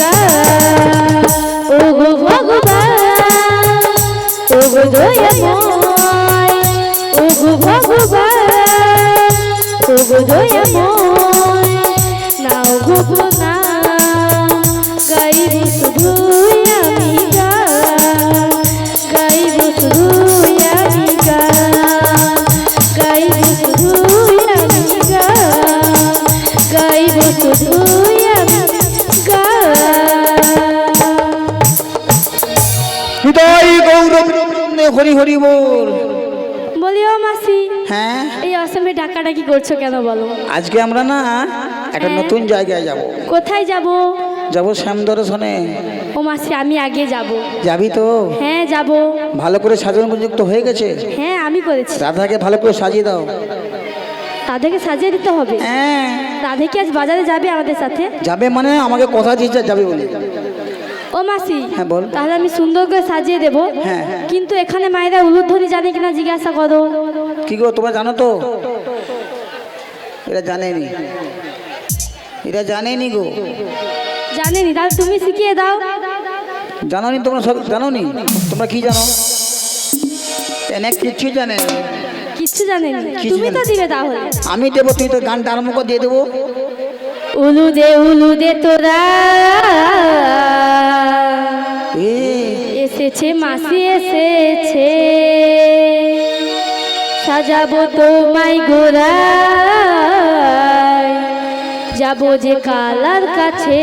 গান ও গো ভগবান ও গো দয়াময় ও গো ভগবান ও গো দয়াময় নাও গো প্রণাম গাইব শুধু আমি গান গাইব শুধু আমি গান গাইব শুধু আমি গান গাইব শুধু আমি হৃদয় গৌরব হরি হরি বল। বলিও মাসি, হ্যাঁ এই অসমে ডাকাডাকি করছো কেন বলো? আজকে আমরা না একটা নতুন জায়গায় যাব। কোথায় যাব? যাব শ্যাম দর্শনে। ও মাসি আমি আগে যাব। যাবি তো? হ্যাঁ যাব। ভালো করে সাজানো উপযুক্ত হয়ে গেছে? হ্যাঁ আমি করেছি। রাধাকে ভালো করে সাজিয়ে দাও। রাধাকে সাজিয়ে দিতে হবে? হ্যাঁ। রাধা কি আজ বাজারে যাবে আমাদের সাথে? যাবে মানে আমাকে কথা দিয়েছে যাবে বলে। ও মাসি, হ্যাঁ বল। তাহলে আমি সুন্দর করে সাজিয়ে দেবো। হ্যাঁ। কিন্তু এখানে মায়েরা উলুধ্বনি জানে কিনা জিজ্ঞাসা করো। কি গো তোমরা জানো তো? এরা জানেনি, এরা জানেনি গো। জানেনি? তাহলে তুমি শিখিয়ে দাও। জানোনি তোমরা? সব জানোনি? তোমরা কি জানো? এনে কিচ্ছু জানে না। কিচ্ছু জানেনি? তুমি তো দিবে তাহলে। আমি দেবো, তুই তো গানটা আরম্ভ করে দিয়ে দেবো। উলু দে তোরা এসেছে মাসি এসেছে, সাজাবো তোমায় গোড়ায়, যাবো যে কালার কাছে।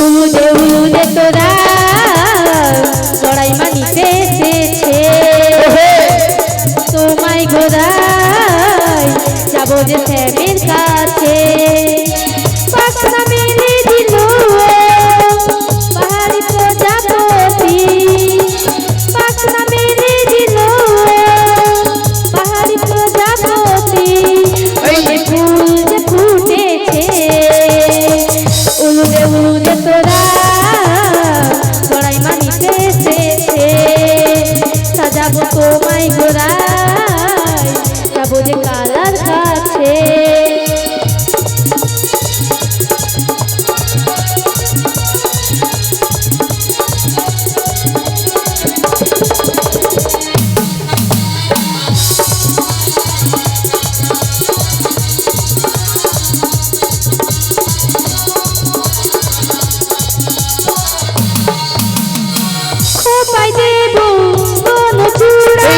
উলু দে তোরা লড়াই মানিতে এসেছে, তোমায় গোড়ায় যাবো যে শ্যামের কাছে। পাখনা মেরে দিল পাহাড়ি প্রজাপতি, পাখনা মেরে দিল পাহাড়ি প্রজাপতি, ফুল যে ফুটেছে। উলু দে তোরা লড়াই মানিতে এসেছে, সাজাবো তোমায় গোড়ায়, যাবো যে কালার কাছে। খোপায় দেবো কোনো চূড়া,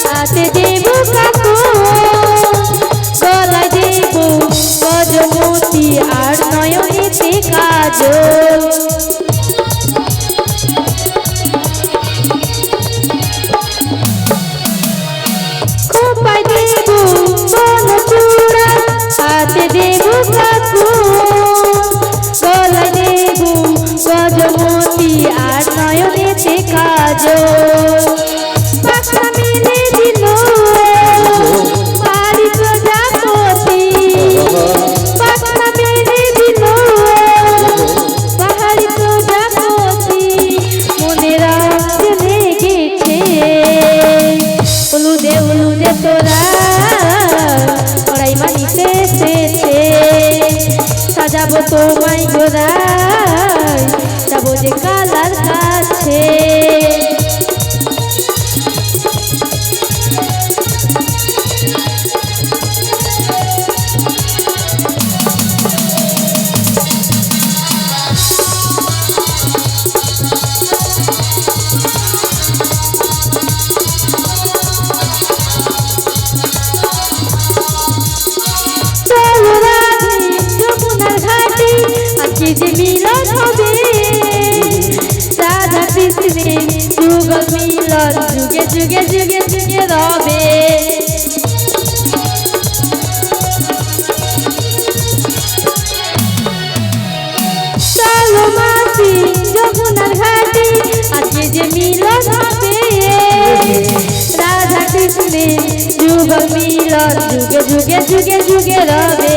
হাতে দেবো কাকন, গলায় দেবো গজমতি আর নয়নেতে কাজল। খোপায় দেবো কোনো চূড়া, হাতে দেবো কাকন, গলায় দেবো গজমতি আর নয়নেতে কাজল। পাখনা মেলে দিল পাহাড়ি প্রজাপতি, পাখনা মেলে দিল পাহাড়ি প্রজাপতি, মনে রঙ লেগেছে। উলু দে তোরা লড়াই মানিতে এসেছে, সাজাবো তোমায় গোড়ায়, যাবো যে কালার কাছে। যমুনার ঘাটে আজকে যে মিলন হবে, রাধা কৃষ্ণের যুগল মিলন যুগে যুগে যুগে যুগে রবে। মাসি যমুনার ঘাটে আজকে যে মিলন হবে রাধা কৃষ্ণের যুগল মিলন যুগে যুগে যুগে যুগে রবে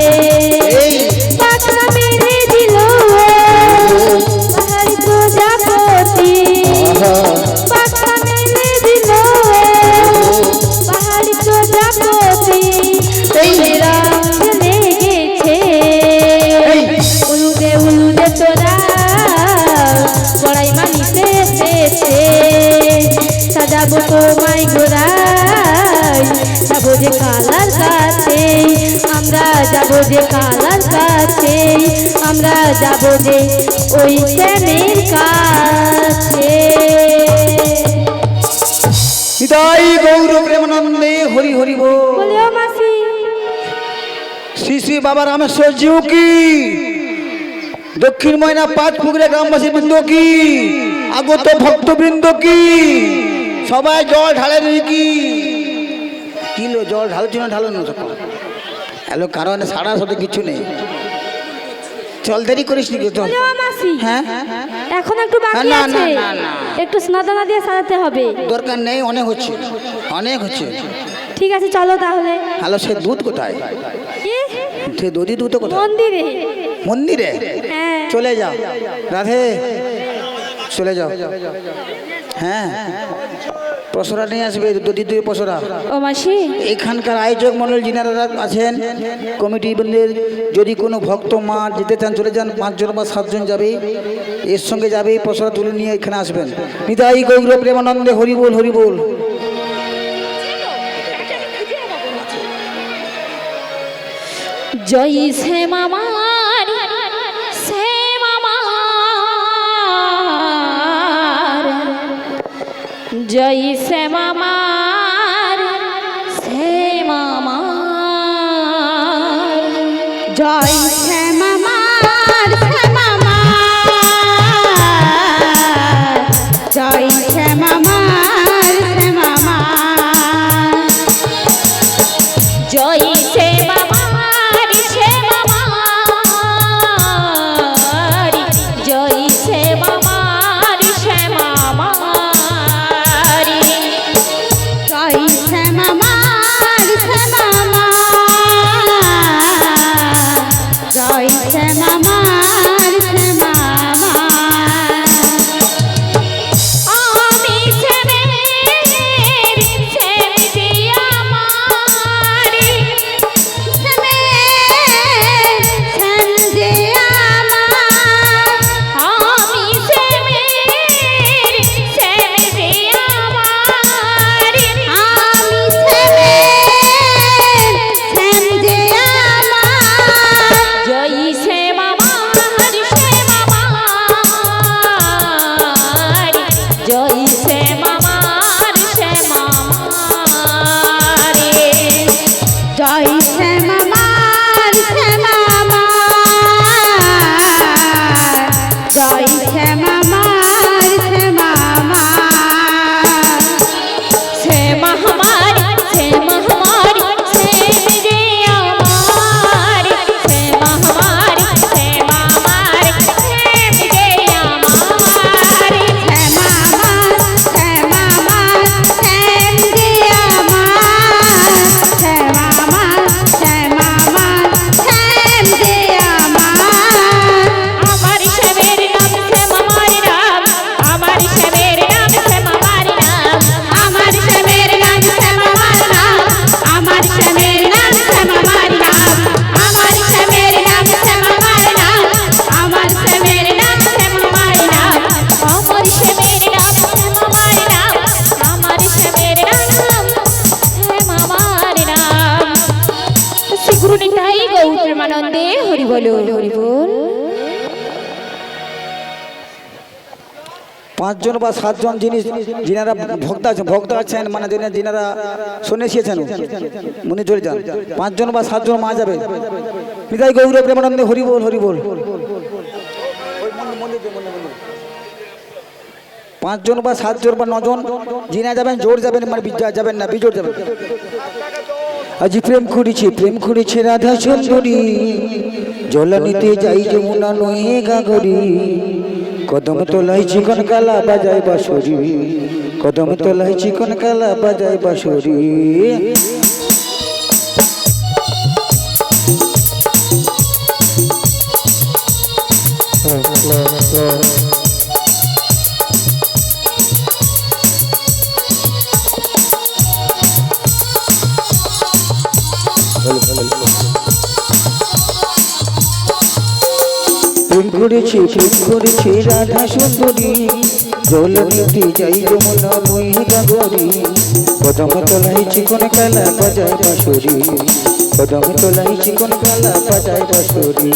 পাখনা মেরে দিল পাহাড়ি প্রজাপতি পাখনা মেরে দিল পাহাড়ি প্রজাপতি রাম লেগেছে উলুদে উলুদে তোরা বড়াই মানিতে এসেছে সাজাবো তোমায় ঘোরাই যাবো যে কালার কাছে আমরা যাবো যে কালার কাছে আমরা যাবো যে ওই শ্যামের কাছে নিতাই গৌর প্রেমানন্দে হরি হরি বল। বলিও মাসি শ্রী শ্রী বাবা রামেশ্বর জিউ কি, দক্ষিণ ময়না পাঁচ পুকুরে গ্রামবাসী বৃন্দ কি, আগত ভক্তবৃন্দ কি, সবাই জল ঢালেন কি কিলো জল ঢালছি না ঢালো না সকাল এলো কারণ সারা সাথে কিছু নেই চল দেরি করিস নি চল। বলিও মাসি হ্যাঁ এখন একটু বাকি না, আছে না, না, না। একটু স্নাদানা দিয়ে সাজাতে হবে দরকার নেই, অনেক হচ্ছে অনেক হচ্ছে। ঠিক আছে চলো তাহলে হ্যালো সে দুধ কোথায়, কি? সে দধি দুধ কোথায়? মন্দিরে মন্দিরে হ্যাঁ চলে যাও রাধে চলে যাও। হ্যাঁ পসরা নিয়ে আসবে দধি দুই পসরা। ও মাসি এখানকার আয়োজক মণ্ডল যিনারা আছেন কমিটি বৃন্দের যদি কোনো ভক্ত মা যেতে চান চলে যান, 5 জন বা 7 জন যাবে, এর সঙ্গে যাবে পসরা তুলে নিয়ে এখানে আসবেন। নিতাই গৌর প্রেমানন্দে হরি বল হরি বল। জয় সে মামার সে মামার জয় সে মামার সে মামার জয় সে মামার সে মামার জয় সে মামার সে মামার জয় সে মামার সে মামার জয় সে মামার সে মামার জয় সে মামার সে মামার জয় সে মামার সে মামার আমি শ্যামের শ্যাম যে আমার শ্যামের শ্যাম যে আমার আমি শ্যামের শ্যাম যে আমার আমি শ্যামের শ্যাম যে আমার জয় শ্যাম আমার শ্যাম আমার জয় শ্যাম আমার শ্যাম আমার জয় শ্যাম আমার শ্যাম আমার জয় শ্যাম আমার শ্যাম আমার শ্যাম আমার শ্যাম আমার শ্যাম যে আমার শ্যাম আমার শ্যাম আমার শ্যাম যে আমার শ্যাম আমার শ্যাম আমার শ্যাম যে আমার শ্যাম আমার শ্যাম আমার শ্যাম যে আমার আমার শ্যামের নাম শ্যাম আমার নাম আমার শ্যামের নাম শ্যাম আমার নাম আমার শ্যামের নাম শ্যাম আমার নাম আমার শ্যামের নাম শ্যাম আমার নাম আমার শ্যামের নাম শ্যাম আমার নাম আমার শ্যামের নাম শ্যাম আমার নাম আমার শ্যামের নাম শ্যাম আমার নাম আমার শ্যামের নাম শ্যাম আমার নাম শ্রী গুরু নিতাই গৌর প্রেমানন্দে হরি বল হরি বল। 5 জন বা 7 জন যিনারা ভক্ত আছেন মানে যিনারা শুনেছিয়েছেন মনে চলে যান, 5 জন বা 7 জন মা যাবে। নিতাই গৌর প্রেমানন্দে হরি বল হরি বল। 5 জন বা 7 জন বা 9 জন যিনা যাবেন জোর যাবেন মানে যাবেন না বিজোড় যাবেন। আজি প্রেম করেছে রাধা সুন্দরী জল নিতে যাই যমুনা নয়ে গাগরি কদম তোলাই চিকন কালা বাজায় বাঁশরি, কদম তোলাই চিকন কালা বাজায় বাঁশরি। প্রেম করেছি রাধা সুন্দরী, জল নিতে যাই যমুনা মুই গাগরি। কদম তোলাই চিকন কালা বাজায় বাঁশরি, কদম তোলাই চিকন কালা বাজায় বাঁশরি।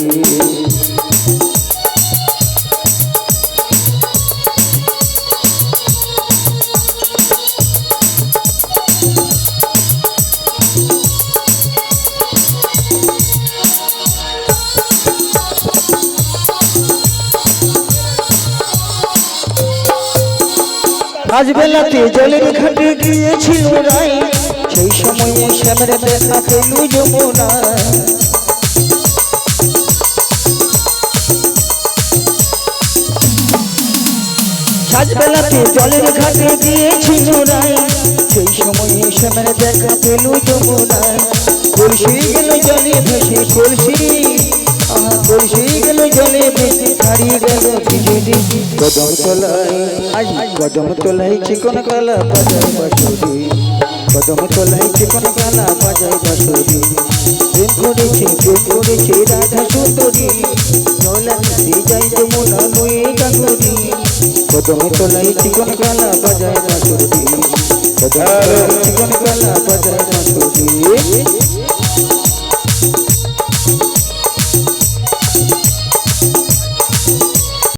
আজ বেলাতে জলের ঘাটে গিয়েছিল রাই, সেই সময়ে শ্যামের দেখা পেল যমুনা। আজ বেলাতে জলের ঘাটে গিয়েছিল রাই, সেই সময়ে শ্যামের দেখা পেল যমুনা। কলসি গেল জলে ভেসে, কলসি কলসি গেল জলে ভেসে, হারিয়ে গেল বিজলি। কদম তোলাই কদম তোলাই চিকন কালা বাজায় বাঁশরি, কদম তোলাই চিকন কালা বাজায় বাঁশরি। প্রেম করেছি রাধা সুন্দরী, জলা নিতে যাই যমুনা মুই গাগরি। কদম তোলাই চিকন কালা বাজায় বাঁশরি, কদম তোলাই চিকন কালা বাজায় বাঁশরি।